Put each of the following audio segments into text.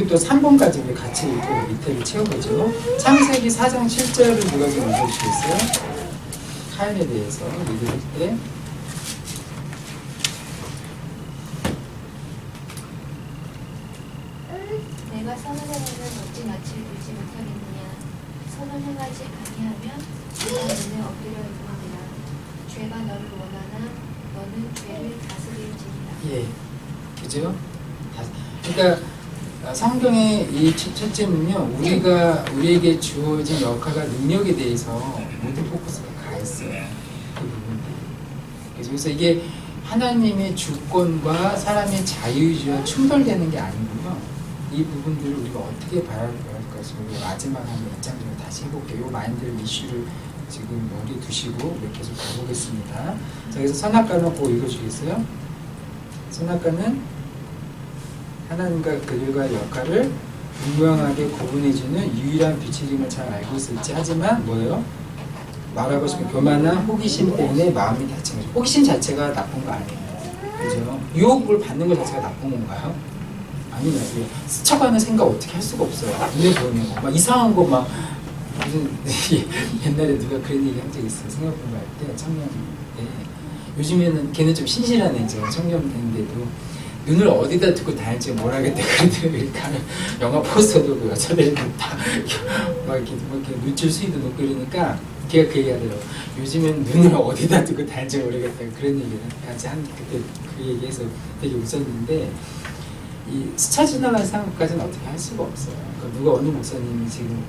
그리고 또 3번까지 우리 같이 또 밑에를 채워보죠. 창세기 4장 7절을 누가 좀 읽어주시겠어요? 카인에 대해서 얘기할 때. 내가 선을 행하면 어찌 낯을 들지 못하겠느냐. 선을 행하지 아니하면 내가 너의 어깨를 응하리라. 죄가 너를 원하나 너는 죄를 다스릴지니라. 예, 그죠? 그러니까 성경의 이 첫째는요, 우리에게 주어진 역할과 능력에 대해서 모든 포커스가 가 있어요. 그 부분들. 그래서 이게 하나님의 주권과 사람의 자유의지와 충돌되는 게 아니고요. 이 부분들을 우리가 어떻게 바라볼 것인가. 마지막 한 입장적으로 다시 해볼게요. 이 마인드 이슈를 지금 머리에 두시고 우리 계속 가보겠습니다. 자, 그래서 선악과는 꼭 읽어주겠어요? 선악과는 하나님과 그들과의 역할을 분명하게 구분해주는 유일한 빛임을 잘 알고 있을지, 하지만 뭐예요? 말하고 싶은 교만한 호기심 때문에 마음이 다친 거죠. 호기심 자체가 나쁜 거 아니에요. 그죠? 유혹을 받는 것 자체가 나쁜 건가요? 아니면 스쳐가는 생각 어떻게 할 수가 없어요. 눈에 보이는 거. 막 이상한 거 막 무슨 옛날에 누가 그런 얘기 한 적 있어요. 생각 공부할 때 청년 때. 요즘에는 걔는 좀 신실한 애죠. 청년 됐는데도 눈을 어디다 두고 다닐지 모르겠다 그러더라고요. 영화 포스터도 그 여자들은 막 이렇게 노출 수위도 높고 그러니까 걔가 그 얘기 하더라고요. 요즘엔 눈을 어디다 두고 다닐지 모르겠다 그런 얘기를 같이 그때 그 얘기해서 되게 웃었는데, 이 스쳐 지나가는 상황까지는 어떻게 할 수가 없어요. 그러니까 누가 어느 목사님이 지금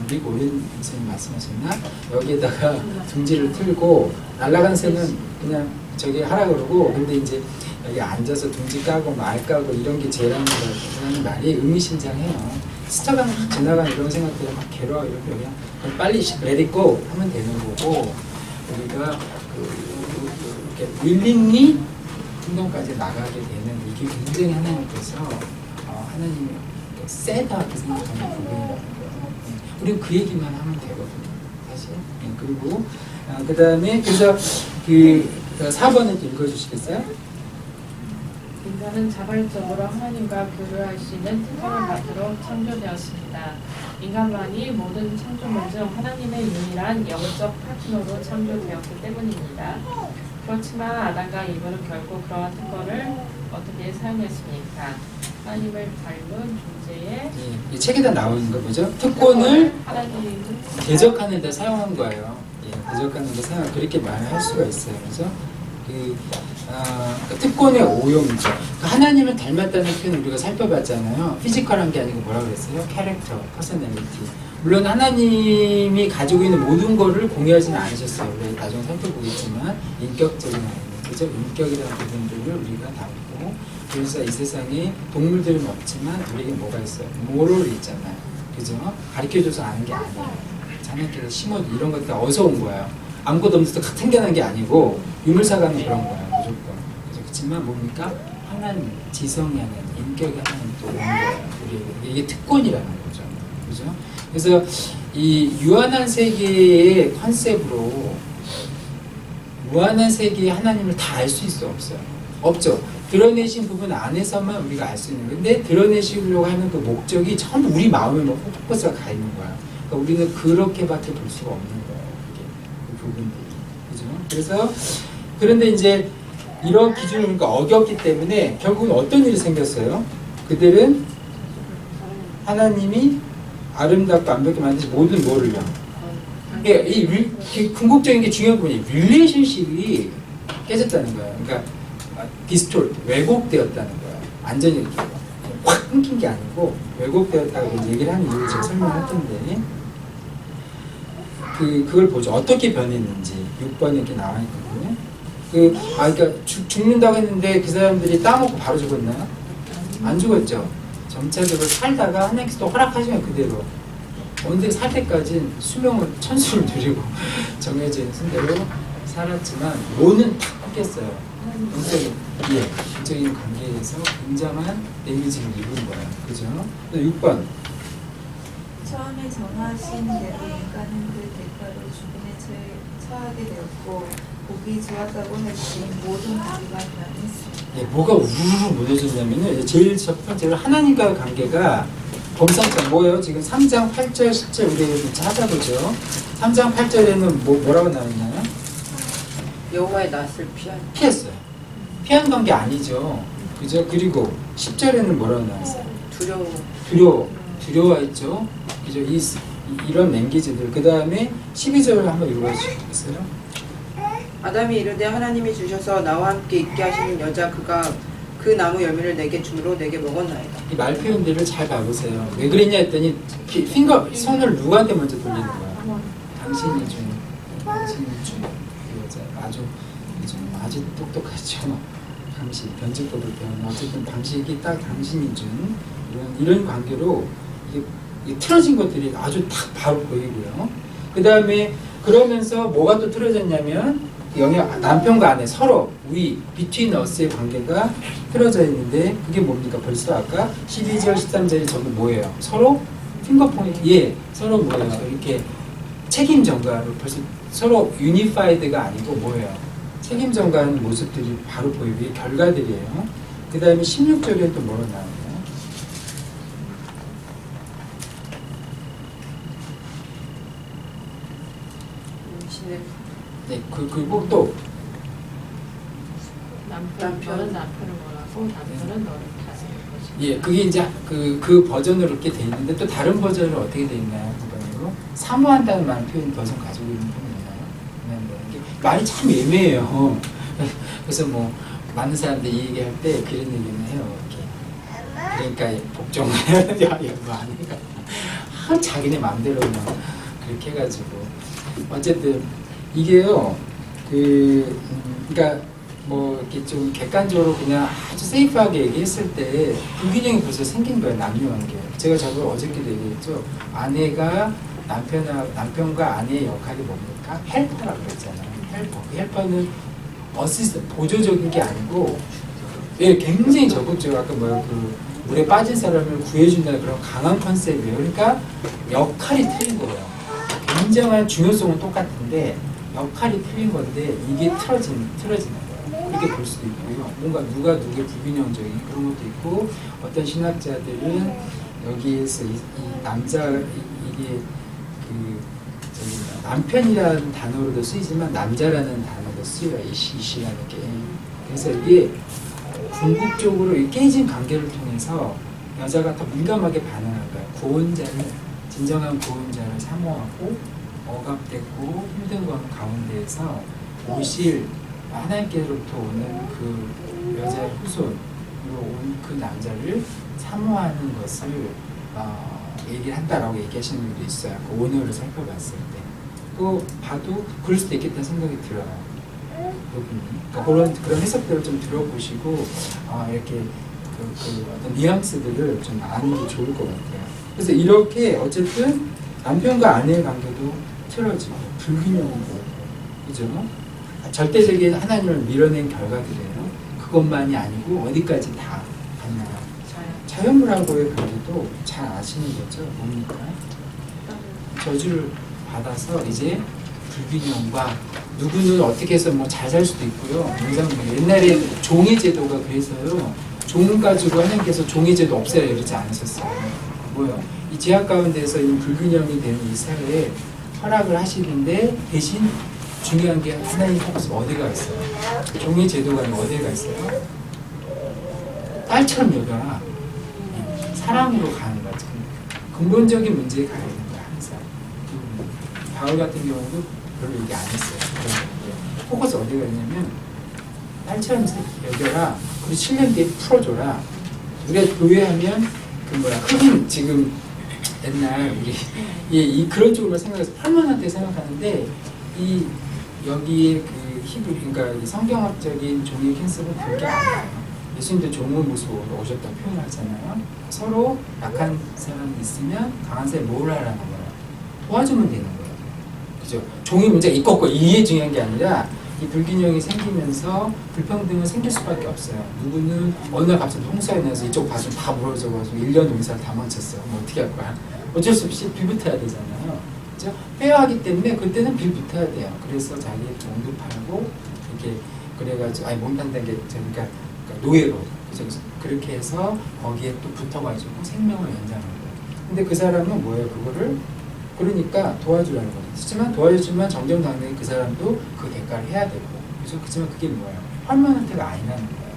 릭 오렌 목사님 말씀하셨나? 여기에다가 둥지를 틀고 날아간 새는 그냥 저기 하라 그러고, 근데 이제 여기 앉아서 둥지 까고 말 까고 이런 게 죄라는 말이 의미심장해요. 스쳐가는 지나가는 이런 생각들을 막 괴로워 이렇게 그냥 빨리 let it go 하면 되는 거고, 우리가 이렇게 willingly kingdom까지 나가게 되는 이게 굉장히 하나님께서 하나님이 세다 이렇게 생각하는 부분이라는 거예요. 우리는 그 얘기만 하면 되거든요, 사실. 그리고 그 다음에 그래서 그 4번을 읽어주시겠어요? 인간은 자발적으로 하나님과 교류할 수 있는 특권을 받도록 창조되었습니다. 인간만이 모든 창조물 중 하나님의 유일한 영적 파트너로 창조되었기 때문입니다. 그렇지만 아담과 이브는 결국 그러한 특권을 어떻게 사용했습니까? 하나님을 닮은 존재의 이 책에다 나오는 거 보죠? 특권을 하나님을 대적하는 데 사용한 거예요. 대적하는 데 사용, 그렇게 말할 수가 있어요. 그죠? 특권의 오용이죠. 하나님을 닮았다는 표현 우리가 살펴봤잖아요. 피지컬한 게 아니고 뭐라 그랬어요? 캐릭터, 퍼스널리티. 물론 하나님이 가지고 있는 모든 거를 공유하지는 않으셨어요. 우리 나중에 살펴보겠지만 인격적인 하나님, 그죠? 인격이라는 부분들을 우리가 담고, 그래서 이 세상에 동물들은 없지만 우리에게 뭐가 있어요? 모럴이 있잖아요. 그죠? 가르쳐줘서 아는 게 아니에요. 자녀끼리 심어도 이런 것들 어디서 온 거예요? 아무것도 없는데 딱 생겨난 게 아니고 유물사가는 그런 거야 무조건. 그렇지만 뭡니까? 하나님, 지성이 하나님, 인격이 하나님 또 오는 거예요. 우리 이게 특권이라는 거죠. 그죠? 그래서 이 유한한 세계의 컨셉으로 무한한 세계의 하나님을 다 알 수 있어 없어요? 없죠. 드러내신 부분 안에서만 우리가 알 수 있는 건데, 드러내시려고 하는 그 목적이 전부 우리 마음에 뭐 포커스가 가 있는 거야. 그러니까 우리는 그렇게밖에 볼 수가 없는 거예요. 부분들이. 그죠? 그래서, 그런데 이제 이런 기준을 우리가 어겼기 때문에 결국은 어떤 일이 생겼어요? 그들은 하나님이 아름답고 완벽히 만드신 모든 뭐를요? 이 궁극적인 게 중요한 부분이 릴레이션십이 깨졌다는 거예요. 그러니까 디스톨트, 왜곡되었다는 거예요. 완전히 이렇게 확 끊긴 게 아니고 왜곡되었다고 얘기를 하는 이유를 제가 설명할 텐데, 그걸 보죠. 어떻게 변했는지 6번에 이렇게 나와 있거든요. 그러니까 죽는다고 했는데 그 사람들이 따먹고 바로 죽었나요? 안 죽었죠. 점차적으로 살다가 하나님께서 또 허락하시면 그대로 언제 살 때까지 수명을 천수를 누리고 정해진 순대로 살았지만 몸은 탁 꺾였어요. 영적인 관계에서 굉장한 데미지를 입은 거예요. 그죠? 6번. 처음에 정하신 대로 인간은 그 대가로 죽음에 처하게 되었고 보기 좋았다고 할 때 모든 고기가 변했습니다. 예, 뭐가 우르르 무너졌냐면요. 이제 제일 첫 번째로 하나님과의 관계가 범상장 뭐예요? 지금 3장 8절 10절 우리 좀 찾아보죠. 3장 8절에는 뭐라고 나왔나요? 여호와의 낯을 피했어요. 피한 관계 아니죠. 그죠? 그리고 10절에는 뭐라고 나왔어요? 두려워했죠. 그죠? 이런 랭귀지들. 그 다음에 12절을 한번 읽어주시겠어요? 아담이 이르되 하나님이 주셔서 나와 함께 있게 하시는 여자 그가 그 나무 열매를 내게 주므로 내게 먹었나이다. 이 말 표현들을 잘 봐보세요. 왜 그랬냐 했더니 손을 누구한테 먼저 돌리는 거야? 당신이 준 여자 아주 똑똑하죠. 당신 변증법을 배우는 어쨌든 당신이 딱 당신이 준 이런 관계로 이게 틀어진 것들이 아주 딱 바로 보이고요. 그 다음에 그러면서 뭐가 또 틀어졌냐면 남편과 아내 서로 우리 between us의 관계가 틀어져 있는데 그게 뭡니까? 벌써 아까 12절 13절이 전부 뭐예요? 서로 핑거포인트 서로 뭐예요? 이렇게 책임 전가로 벌써 서로 유니파이드가 아니고 뭐예요? 책임 전가하는 모습들이 바로 보이고 이게 결과들이에요. 그 다음에 16절에 또 뭐로 나와요? 네, 그리고 또 남편은 남편을 원하고 남편은 너를 다스릴 것이다. 예, 그게 이제 그 버전으로 이렇게 돼 있는데 또 다른 버전은 어떻게 돼 있나요? 그거로 사모한다는 말 표현 버전 가지고 있는 표현이나요? 이게 말이 참 애매해요. 그래서 뭐 많은 사람들이 이 얘기할 때 그런 얘기는 해요. 이렇게 그러니까 복종을 해야 되냐 뭐 아니까 자기네 마음대로 막 그렇게 해가지고 어쨌든 이게요. 그러니까 뭐 이렇게 좀 객관적으로 그냥 아주 세이프하게 얘기했을 때 불균형이 벌써 생긴 거예요. 남녀관계. 제가 저도 어저께도 얘기했죠. 아내가 남편과 아내의 역할이 뭡니까? 헬퍼라고 그랬잖아요. 헬퍼. 그 헬퍼는 어시스트 보조적인 게 아니고 예, 굉장히 적극적으로 아까 물에 빠진 사람을 구해준다는 그런 강한 컨셉이에요. 그러니까 역할이 틀린 거예요. 굉장한 중요성은 똑같은데 역할이 틀린 건데 이게 틀어지는 거예요. 이렇게 볼 수도 있고요. 뭔가 누가 누구의 불균형적인 그런 것도 있고 어떤 신학자들은 여기에서 이 남자 이게 남편이라는 단어로도 쓰이지만 남자라는 단어도 쓰여요. 이시라는 게. 그래서 이게 궁극적으로 이 깨진 관계를 통해서 여자가 더 민감하게 반응할 거예요. 진정한 구원자를 사모하고 억압됐고 힘든 건 가운데에서 오실 하나님께로부터 오는 그 여자의 후손으로 온 그 남자를 사모하는 것을 얘기를 한다라고 얘기하시는 분도 있어요. 그 원어를 살펴봤을 때. 또 봐도 그럴 수도 있겠다는 생각이 들어요. 부분이. 그러니까 그런 해석들을 좀 들어보시고 이렇게 어떤 뉘앙스들을 좀 아는 게 좋을 것 같아요. 그래서 이렇게 어쨌든 남편과 아내의 관계도 틀어지고 불균형이고 그죠? 절대적인 하나님을 밀어낸 결과들이에요. 그것만이 아니고 어디까지 다 갔나요? 자연물하고의 관계도 잘 아시는 거죠? 뭡니까? 저주를 받아서 이제 불균형과 누구는 어떻게 해서 뭐 잘 살 수도 있고요. 옛날에 종의 제도가 그래서요. 종 가지고 하나님께서 종의 제도 없애라 이러지 않으셨어요. 뭐요? 이 제약 가운데서 이 불균형이 되는 이 사회에 허락을 하시는데 대신 중요한 게 하나님 포커스 어디가 있어요? 종의 제도가 어디가 있어요? 딸처럼 여겨라. 사랑으로 가는 거죠. 근본적인 문제에 가야 되는 거야 항상. 바울 같은 경우도 별로 얘기 안 했어요. 포커스 어디가 있냐면 딸처럼 여겨라. 그리고 7년 뒤에 풀어줘라. 우리가 교회하면 흑인 지금 옛날 우리 그런 쪽으로 생각해서 팔만한테 생각하는데 여기에 그 히브리 그러니까 성경학적인 종의 캔슬은 그게 아니에요. 예수님도 종의 모습으로 오셨다고 표현하잖아요. 서로 약한 사람이 있으면 강한 사람이 뭘 하라는 거예요? 도와주면 되는 거예요. 그죠? 종의 문제가 있고 없고 이게 중요한 게 아니라 이 불균형이 생기면서 불평등은 생길 수밖에 없어요. 누구는 어느 날 갑자기 홍수가 나서 이쪽 밭을 다 무너져가지고 1년 농사를 다 망쳤어요. 뭐 어떻게 할 거야? 어쩔 수 없이 빌붙어야 되잖아요. 그죠? 빼야 하기 때문에 그때는 빌붙어야 돼요. 그래서 자기 몸도 팔고 이렇게 그래가지고 몸 판다는 게 그러니까 그러니까 노예로. 그래서 그렇게 해서 거기에 또 붙어가지고 생명을 연장하는 거예요. 근데 그 사람은 뭐예요? 그거를 그러니까 도와주라는 거죠. 하지만 도와주지만 정정당당히 그 사람도 그 대가를 해야 되고. 그래서 그렇지만 그게 뭐예요? 헐머넌트가 아니라는 거예요.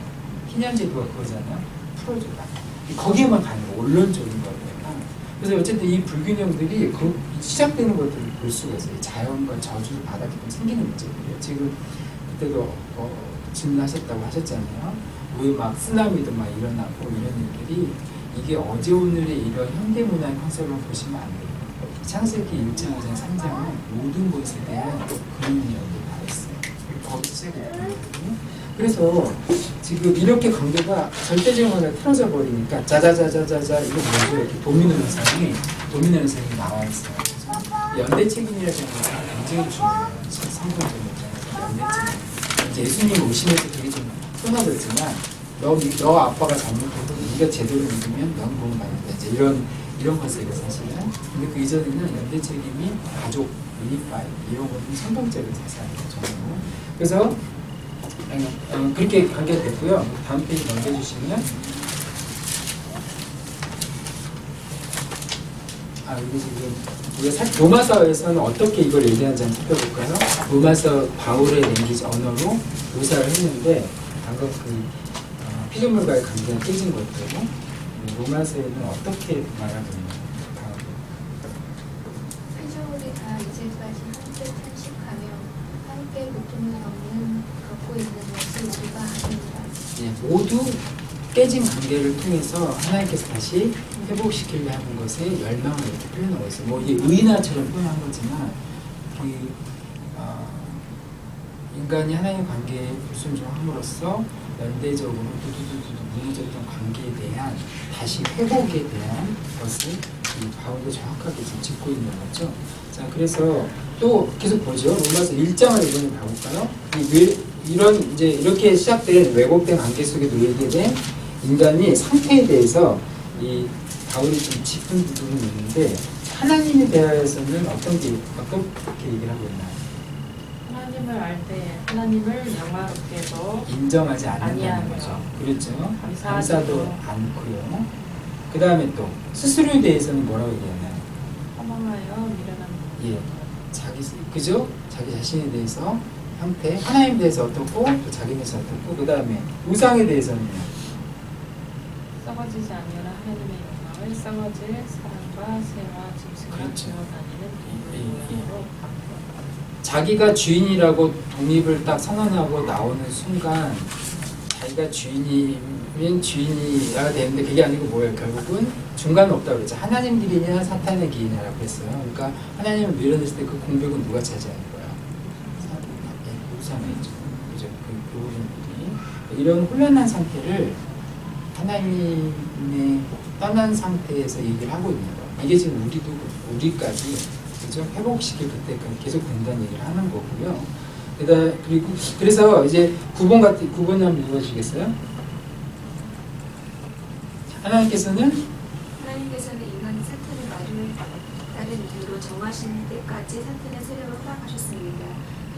희년제도가 그거잖아요. 풀어주라. 거기에만 가는 거, 원론적인 거예요. 그래서 어쨌든 이 불균형들이 그 시작되는 것들을 볼 수가 있어요. 자연과 저주를 받았기 때문에 생기는 문제들이에요. 지금 그때도 질문하셨다고 하셨잖아요. 왜 막 쓰나미도 막 일어나고 이런 일들이 이게 어제 오늘의 이런 현대문화의 컨셉을 보시면 안 돼요. 창세기 1장, 2장, 3장은 모든 것에 대한 그런 이야기를 다 했어요. 거기서 시작이 됐거든요. 그래서 지금 이렇게 관계가 절대적으로 틀어져 버리니까 자자자자자자 이거 뭐죠? 이렇게 도미노 현상이 나와 있어요. 연대 책임이라는 게 굉장히 중요해요. 성경적인 연대 책임. 이제 예수님 오시면서 되게 좀 끊어졌지만 너 아빠가 잘못해도 네가 제대로 믿으면 넌 구원 받는다. 이제 이런 컨셉이 사실은. 근데 그 이전에는 연대 책임이 가족, 유니파이 이런 것은 성경적인 사상이에요. 정말. 그래서 그렇게 관계가 됐고요. 다음 페이지 넘겨주시면 이게 지금 우리가 로마서에서는 어떻게 이걸 얘기하는지 한번 살펴볼까요? 로마서 바울의 랭귀지 언어로 묘사를 했는데 방금 그 피조물과의 관계가 깨진 것들 로마서에는 어떻게 말하고 있나요? 피조물이 다 이제까지 함께 탄식하며 함께 고통을 겪고 있는 것을 우리가 아닙니다. 예, 모두 깨진 관계를 통해서 하나님께서 다시 회복시키려 하는 것에 열망을 이렇게 표현하고 있어요. 뭐 이게 의인화처럼 표현한 거지만 인간이 하나님 관계에 불순종함으로써 연대적으로 두두두두 무너졌던 관계에 대한 다시 회복에 대한 것을 이 바울도 정확하게 지금 짚고 있는 거죠. 자, 그래서 또 계속 보죠. 로마서 1장을 이번에 봐볼까요? 이런 이제 이렇게 시작된 왜곡된 관계 속에 놓이게 된 인간이 상태에 대해서 이 바울이 좀 짚은 부분이 있는데 하나님에 대해서는 어떻게 얘기를 하고 있나요? 하나님을 알 때 하나님을 영화롭게도 인정하지 않는다는 아니하며. 거죠. 그렇죠. 감사하지도 감사도 않고요. 그 다음에 또 스스로에 대해서는 뭐라고 얘기하나요? 허망하여 미련한 그죠? 자기 자신에 대해서 형태, 하나님에 대해서 어떻고 또 자기에 대해서 어떻고 그 다음에 우상에 대해서는요. 썩어지지 않으라 하나님의 영광을 썩어질 사람과 새와 짐승과 그렇죠. 기어다니는 예, 동물 예. 모양으로 자기가 주인이라고 독립을 딱 선언하고 나오는 순간 자기가 주인이면 주인이라 되는데 그게 아니고 뭐예요? 결국은 중간은 없다고 그랬죠. 하나님 길이냐 사탄의 길이냐라고 그랬어요. 그러니까 하나님을 밀어냈을 때 그 공백은 누가 차지하는 거야? 우상이죠. 그죠? 그 부분들이 이런 혼란한 상태를 하나님의 떠난 상태에서 얘기를 하고 있는 거예요. 이게 지금 우리까지 그죠? 회복시킬 그때까지 계속 된다는 얘기를 하는 거고요. 그리고 그래서 이제 9번 한번 읽어주시겠어요? 하나님께서는 인간이 사탄의 말을 따른 이유로 정하신 때까지 사탄의 세력을 허락하셨습니다.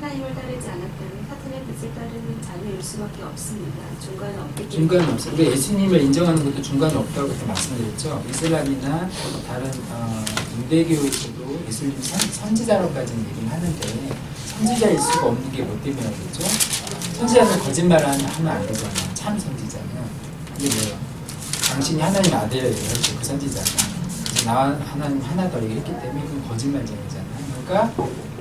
하나님을 따르지 않았다면 사탄의 뜻을 따르는 자녀일 수밖에 없습니다. 중간은 없기 때문에. 중간은 없어요. 우리가 예수님을 인정하는 것도 중간은 없다고 그때 말씀드렸죠. 이슬람이나 다른 인대교에서도 예수님 선지자로까지는 얘기를 하는데 선지자일 수가 없는 게 뭐 때문이겠죠? 선지자는 거짓말을 하면 안 되잖아요. 참 선지자는. 근데 뭐예요? 당신이 하나님 아들이라고 했죠. 그 선지자가. 나와 하나님 하나다 이렇게 했기 때문에 그건 거짓말쟁이잖아요. 그러니까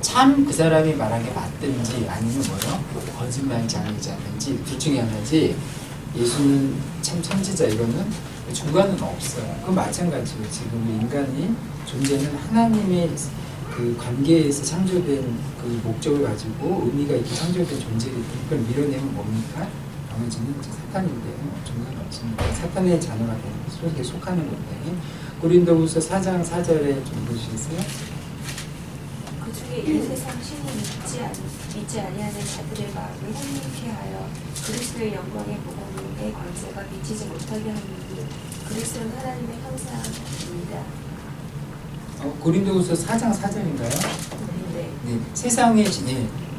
참 그 사람이 말한 게 맞든지 아니면 뭐예요? 거짓말쟁이자든지 둘 중에 하나지 예수는 참 선지자 이거는 중간은 없어요. 그건 마찬가지로 지금 우리 인간이 존재는 하나님의 그 관계에서 창조된 그 목적을 가지고 의미가 있게 창조된 존재이기 때문에 그걸 밀어내면 뭡니까? 나머지는 사탄인데요. 중간은 없습니다. 사탄의 자녀가 되는 속에 속하는 건데 고린도후서 4장 4절에 좀 보시겠어요? 그 중에 이 세상 신을 믿지 아니하는 자들의 마음을 혼미케 하여 그리스도의 영광의 복음의 권세가 미치지 못하게 하니 그리스도는 하나님의 형상입니다. 고린도후서 4장 4절인가요? 네. 네,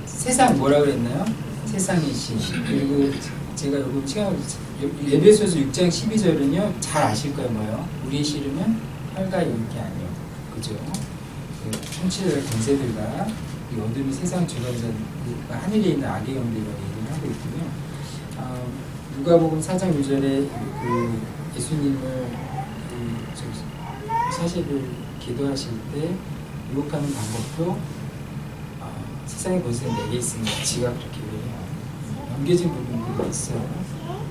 세상 뭐라 그랬나요? 세상의 신 그리고 제가 요금 시간 에베소서 6장 12절은요 잘 아실 거예요. 뭐요? 우리의 씨름은 혈과 육이 아니요. 그죠? 그 천치들 권세들과 이 어둠이 세상 주관자 하늘에 있는 악의 영들과 얘기를 하고 있군요. 누가복음 4장 6절에 그 예수님을 사실을 기도하실 때 유혹하는 방법도 세상의 권세는 내게 있으니 지가 그렇게 해요. 넘겨진 부분들이 있어요.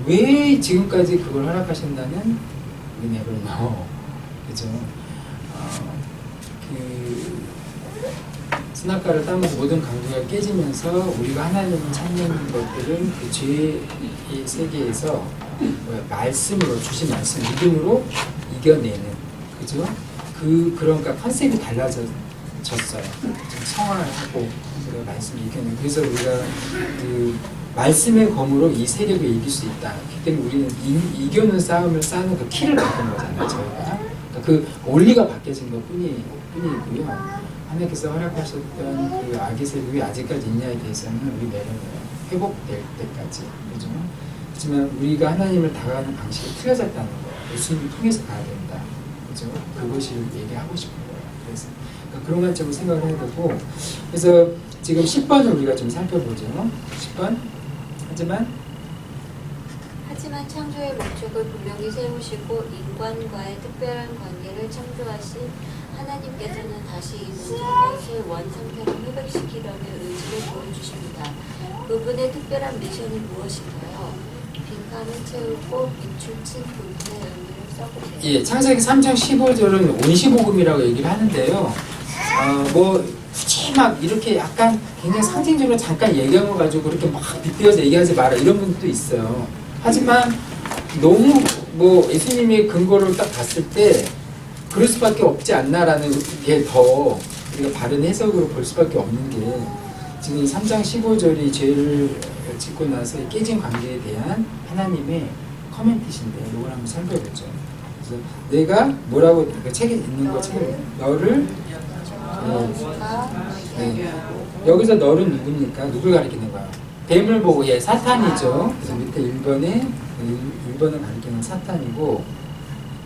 왜 지금까지 그걸 허락하신다는 은혜를 넣어. 그죠? 스나카를 따면서 모든 강도가 깨지면서 우리가 하나님을 찾는 것들은 그 죄의 세계에서 말씀으로 주신 말씀 믿음으로 이겨내는 그죠? 그러니까 컨셉이 달라졌어요. 성화하고 우리가 말씀을 이겨내는 그래서 우리가 그 말씀의 검으로 이 세력을 이길 수 있다. 그렇기 때문에 우리는 이겨는 싸움을 싸는 그 키를 바꾼 거잖아요. 저희가 그러니까 그 원리가 바뀌어진 것 뿐이고요. 하나님께서 허락하셨던 그 악의 세력이 아직까지 있냐에 대해서는 우리 매력을 회복될 때까지 그죠? 하지만 우리가 하나님을 다가가는 방식이 틀려졌다는 거예요. 예수님을 통해서 가야 된다. 그죠? 그것을 얘기하고 싶은 거예요. 그래서 그러니까 그런 관점으로 생각을 해야 되고 그래서 지금 10번을 우리가 좀 살펴보죠. 10번 하지만 창조의 목적을 분명히 세우시고 인간과의 특별한 관계를 창조하신 하나님께서는 다시 이 모든 것을 원상태로 회복시키려는 의지를 보여주십니다. 그분의 특별한 미션이 무엇인가요? 빈칸을 채우고 비추친 그분의 의미를 써보세요. 예, 창세기 3장 15절은 온시복음이라고 얘기를 하는데요. 굳이 막 이렇게 약간 굉장히 상징적으로 잠깐 얘기한 거 가지고 그렇게 막 빗대어서 얘기하지 마라 이런 분도 있어요. 하지만 너무 예수님의 근거를 딱 봤을 때 그럴 수밖에 없지 않나라는 게 더 우리가 바른 해석으로 볼 수밖에 없는 게 지금 3장 15절이 죄를 짓고 나서 깨진 관계에 대한 하나님의 커멘트신데 이걸 한번 살펴보죠. 그래서 내가 뭐라고 그 책에 있는 거 책에 너를 여기서 너는 누굽니까? 누굴 가리키는 거야? 뱀을 보고 사탄이죠. 그래서 밑에 1번은 가리키는 사탄이고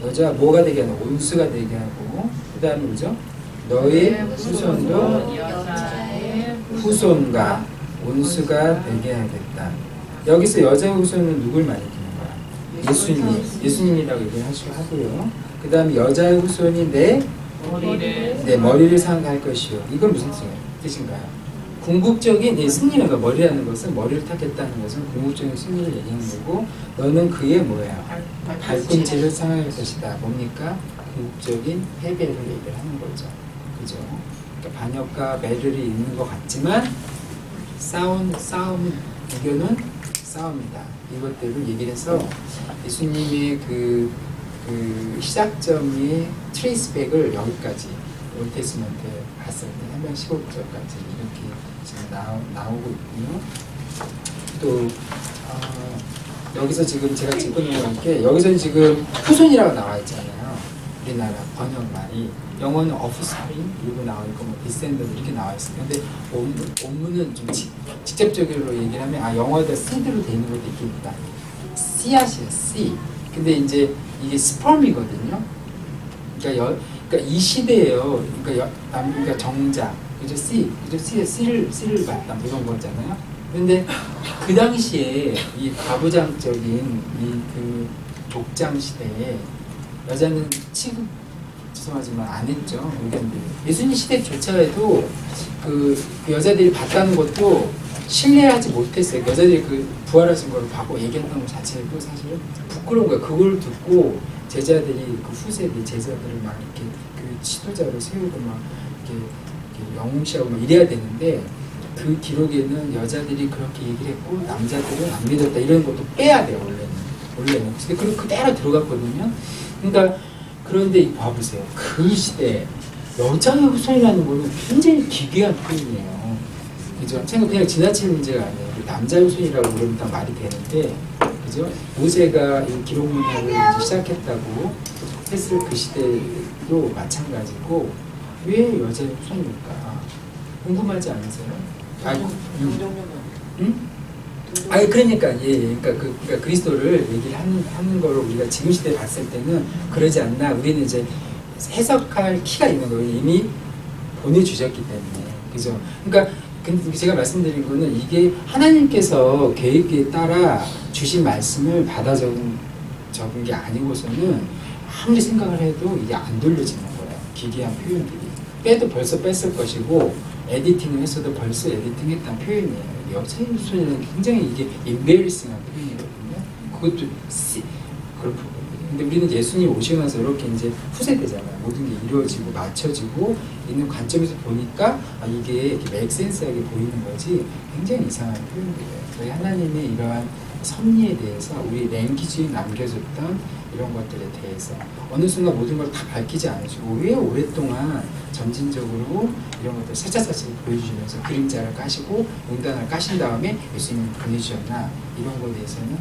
여자 뭐가 되게 하는 온수가 되게 하고 그 다음에 뭐죠? 너의 후손도 여자의 후손과 온수가 되게 하겠다. 여기서 여자의 후손은 누굴 말이키는 거야? 예수님이라고 얘기하고요. 그 다음에 여자의 후손이 내 머리를 상할 것이요. 이건 무슨 뜻인가요? 궁극적인 승리가 머리라는 것은 머리를 타겠다는 것은 궁극적인 승리를 얘기하는 거고 너는 그의 뭐야? 발꿈치를 상할 것이다. 뭡니까? 궁극적인 패배를 얘기를 하는 거죠. 그죠? 그러니까 반역과 매를이 있는 것 같지만 싸움 이겨는 싸움이다. 이것들을 얘기를 해서 예수님의 그 시작점이 트레이스백을 여기까지 올테스먼트 봤을 때 한명 15절까지 이렇게 지금 나오고 있고요. 또 여기서 지금 제가 짚고 넘어갈 게 여기서는 지금 후손이라고 나와 있잖아요. 우리나라 번역말이 영어는 offspring 이렇게 나와 있고 descendant 이렇게 나와 있어요. 근데 원문은 좀 직접적으로 얘기를 하면 영어에다 seed로 되어 있는 것도 있겠다. 씨앗이에요, 씨. 근데 이제 이게 sperm이거든요. 그러니까 이 시대예요. 그러니까 정자, 그죠? 씨를 봤다 이런 거잖아요. 그런데 그 당시에 이 가부장적인 그 족장 시대에 여자는 취급 죄송하지만 안 했죠. 예수님 시대조차에도 그 여자들이 봤다는 것도 신뢰하지 못했어요. 여자들이 그 부활하신 걸 받고 얘기했던 것 자체도 사실 부끄러운 거예요. 그걸 듣고 제자들이 그 후세들 제자들을 막 이렇게 그 지도자로 세우고 막 이렇게 영웅시하고 막 이래야 되는데 그 기록에는 여자들이 그렇게 얘기를 했고 남자들은 안 믿었다 이런 것도 빼야 돼요. 원래는. 근데 그걸 그대로 들어갔거든요. 그러니까 그런데 봐보세요. 그 시대 여자의 후손이라는 거는 굉장히 기괴한 표현이에요. 그죠? 그냥 지나칠 문제가 아니에요. 남자의 후손이라고 그러면 다 말이 되는데, 그죠? 모세가 이 기록 문화를 시작했다고 했을 그 시대도 마찬가지고 왜 여자의 후손일까? 궁금하지 않으세요? 동정녀만. 응? 아니 그러니까 그러니까 그리스도를 얘기를 하는 걸 우리가 지금 시대에 봤을 때는 그러지 않나. 우리는 이제 해석할 키가 있는 거예요. 이미 보내주셨기 때문에. 그죠? 그러니까 근데 제가 말씀드린 거는 이게 하나님께서 계획에 따라 주신 말씀을 받아 적은 게 아니고서는 아무리 생각을 해도 이게 안 돌려지는 거예요. 기괴한 표현들이. 빼도 벌써 뺐을 것이고 에디팅을 했어도 벌써 에디팅했다는 표현이에요. 여자인수는 굉장히 이게 embarrassing한 표현이거든요. 그것도 그렇고. 근데 우리는 예수님 오시고 나서 이렇게 이제 후세대잖아요. 모든 게 이루어지고 맞춰지고 있는 관점에서 보니까 이게 이렇게 맥센스하게 보이는 거지 굉장히 이상한 표현이에요. 저희 하나님의 이러한 섭리에 대해서 우리 랭귀지에 남겨졌던 이런 것들에 대해서 어느 순간 모든 걸 다 밝히지 않으시고 왜 오랫동안 점진적으로 이런 것들 살짝살짝 보여주시면서 그림자를 까시고 용단을 까신 다음에 예수님을 보내주셨나 이런 거에 대해서는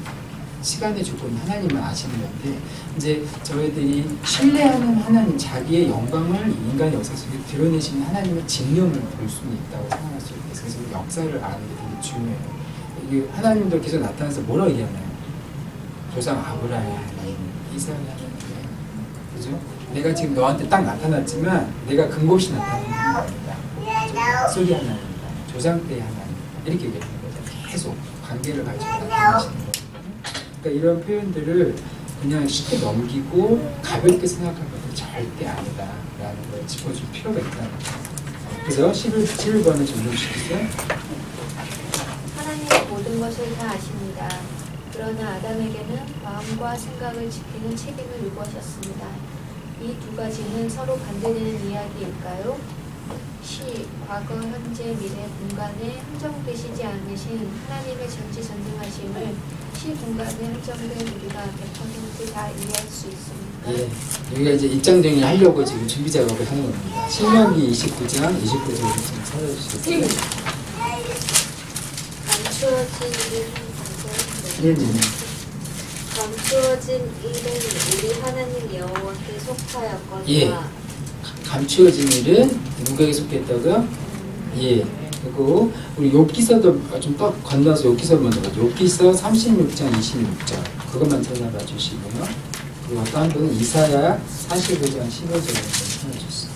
시간의 조건이 하나님만 아시는 건데 이제 저희들이 신뢰하는 하나님 자기의 영광을 인간의 역사 속에 드러내시는 하나님의 집념을 볼 수는 있다고 생각할 수 있어요. 그래서 역사를 아는 게 되게 중요해요. 이게 하나님도 계속 나타나서 뭐라고 얘기하나요? 조상 아브라함의 하나님, 이삭의 하나님, 그죠? 내가 지금 너한테 딱 나타났지만 내가 근거없이 나타나는 하나님이다. 소리 하나님이다. 조상 때의 하나님이다. 이렇게 얘기하는 거죠. 계속 관계를 가지고 나타나시는 거죠. 그러니까 이런 표현들을 그냥 쉽게 넘기고 가볍게 생각할 것은 절대 아니다라는 걸 짚어줄 필요가 있다는 거죠. 그래서 11번을 좀 보시겠어요? 하나님은 모든 것을 다 아십니다. 그러나 아담에게는 마음과 생각을 지키는 책임을 요구하셨습니다. 이 두 가지는 서로 반대되는 이야기일까요? 과거, 현재, 미래, 공간에 한정되시지 않으신 하나님의 전지전능하심을 공간에 한정된 우리가 100%다 이해할 수 있습니까? 예, 여기가 이제 입장 정리 하려고 지금 준비 작업을 하는 겁니다. 신명기 29장 29절을 좀 찾아주시겠어요? 감추어진 일은 네네. 감추어진 일은 우리 하나님 여호와께 속하였거니와 예. 감추어진 일은 누구에게 속했다고요? 예. 그리고 우리 욥기서도 좀 건너서 욥기서 먼저 보죠. 욥기서 36장 26절 그것만 찾아봐 주시고요. 그리고 어떤 분은 이사야 45장 15절을 좀 찾아주세요.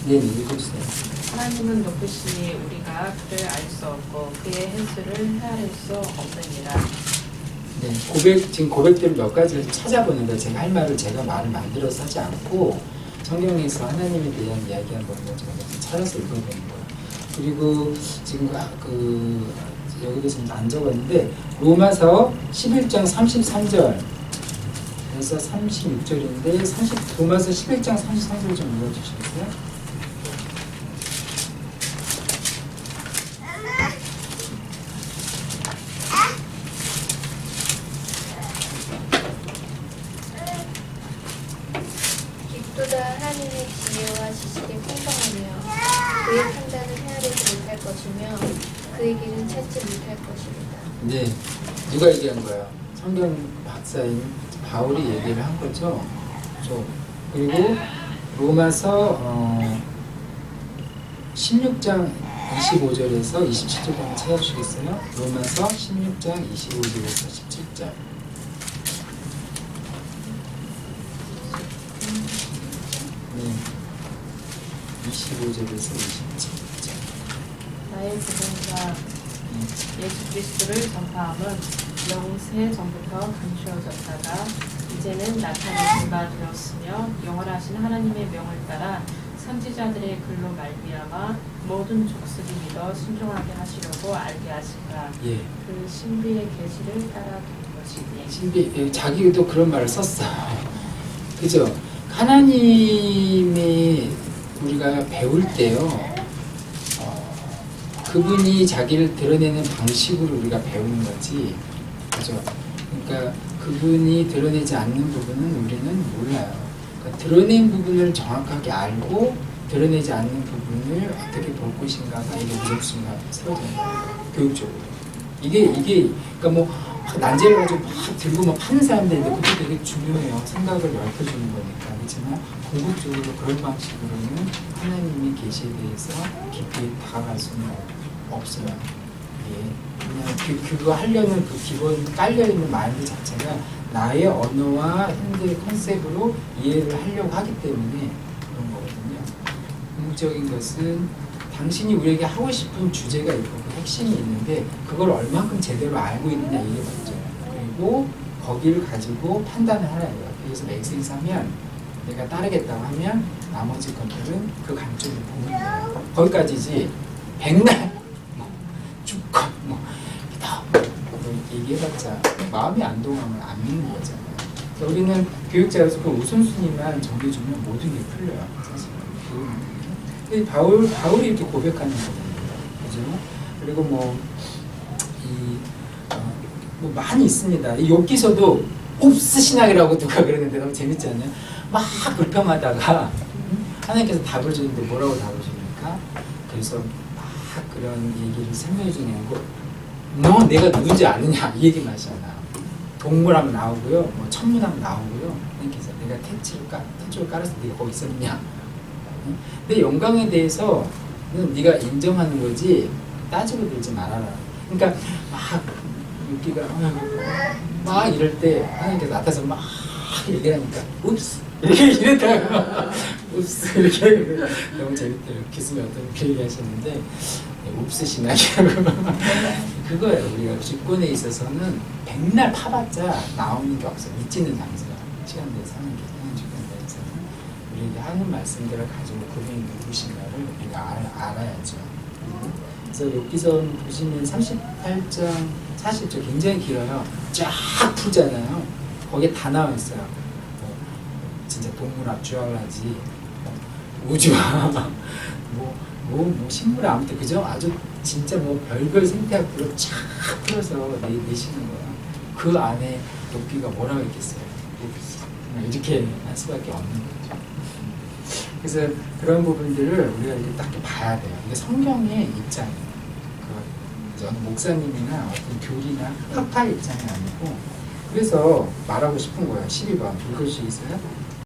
네, 읽어주세요. 하나님은 높으시니 우리가 그를 알 수 없고 그의 행수를 헤아릴 수 없느니라. 네, 지금 고백들 몇 가지를 찾아보는데 제가 할 말을 제가 말을 만들어서 하지 않고 성경에서 하나님에 대한 이야기 한번 제가 찾아서 읽어보는 거예요. 그리고 지금 여기도 지금 안 적었는데 로마서 11장 33절 그래서 36절인데 로마서 11장 33절 좀 읽어주시겠어요? 하나님의 지혜와 지식이 풍성하며 그의 판단을 헤아리지 못할 것이며 그의 길은 찾지 못할 것입니다. 네, 누가 얘기한 거예요? 성경 박사인 바울이 얘기를 한 거죠. 그리고 로마서 16장 25절에서 27절 한번 찾아주시겠어요? 로마서 16장 25절에서 17절. 네, 25절에서 27절. 나의 구원자 예수 그리스도를 전파함은 영세 전부터 감추어졌다가 이제는 나타내신 바 되었으며 영원하신 하나님의 명을 따라 선지자들의 글로 말미암아 모든 족속이 믿어 순종하게 하시려고 알게 하신가. 예. 그 신비의 계시를 따라 된 것이니. 신비, 자기도 그런 말을 썼어요. 그죠? 하나님의 우리가 배울 때요, 그분이 자기를 드러내는 방식으로 우리가 배우는 거지, 그죠? 그러니까 그분이 드러내지 않는 부분은 우리는 몰라요. 그러니까 드러낸 부분을 정확하게 알고 드러내지 않는 부분을 어떻게 볼 것인가가 이게 무섭습니다. 세워지는 거예요. 교육적으로. 이게 그러니까 뭐 막 난제해가지고 막 들고 막 파는 사람들인데 그것도 되게 중요해요. 생각을 넓혀주는 거니까. 그렇지만 궁극적으로 그런 방식으로는 하나님의 계시에 대해서 깊이 다가갈 수는 없어요. 예. 그냥 그거 하려는 그 기본 깔려있는 마인드 자체가 나의 언어와 현대의 컨셉으로 이해를 하려고 하기 때문에 그런 거거든요. 궁극적인 것은 당신이 우리에게 하고 싶은 주제가 있고 그 핵심이 있는데 그걸 얼만큼 제대로 알고 있느냐 이게 문제예요. 그리고 거기를 가지고 판단을 하라 해요. 그래서 맥스에서 하면 내가 따르겠다고 하면 나머지 것들은 그 관점을 보는 거예요. 거기까지지 백날 죽고 얘기해봤자 마음이 안 동하면 안 믿는 거잖아요. 그래서 우리는 교육자로서 그 우선순위만 정해주면 모든 게 풀려요. 사실은. 근데 바울이 이렇게 고백하는 거거든요. 그죠? 그리고 뭐 많이 있습니다. 이 욥기서도 옵스 신학이라고 누가 그러는데 너무 재밌지 않나요? 막 불평하다가 하나님께서 답을 주는데 뭐라고 답을 줍니까? 그래서 막 그런 얘기를 설명해 주냐고 너 내가 누군지 아느냐 이 얘기만 하잖아. 동물하면 나오고요, 뭐 천문하면 나오고요. 하나님께서 내가 태초를 깔았을 때 네가 거기 있었냐? 내 영광에 대해서는 네가 인정하는 거지 따지고 들지 말아라. 그러니까 막 윤기가 막 이럴 때 하나님께서 나타나서 막 얘기하니까 읍스 이렇게 이랬다가 읍스 이렇게 너무 재밌대요. 교수님 어떤 얘기하셨는데 읍스 신학이라고 그거예요. 우리가 직권에 있어서는 백날 파봤자 나오는 게 없어요. 미치는 장소가 시간 내에서 하는 게 하는 직권에 있어서 우리에게 하는 말씀들을 가지고 그분이 누구신가를 우리가 알아야죠. 그래서 여기서 보시면 38장 40절 굉장히 길어요. 쫙 풀잖아요. 거기에 다 나와 있어요. 진짜 동물학, 주얼라지, 우주학, 뭐 식물 아무튼 그죠? 아주 진짜 뭐 별별 생태학으로 쫙 풀어서 내시는 거예요. 그 안에 높이가 뭐라고 있겠어요? 이렇게 할 수밖에 없는 거죠. 그래서 그런 부분들을 우리가 이렇게 딱 봐야 돼요. 이게 성경의 입장이에요. 저는 목사님이나 어떤 교리나 학파의 입장이 아니고 그래서 말하고 싶은 거예요. 12번 읽을 수 있어요?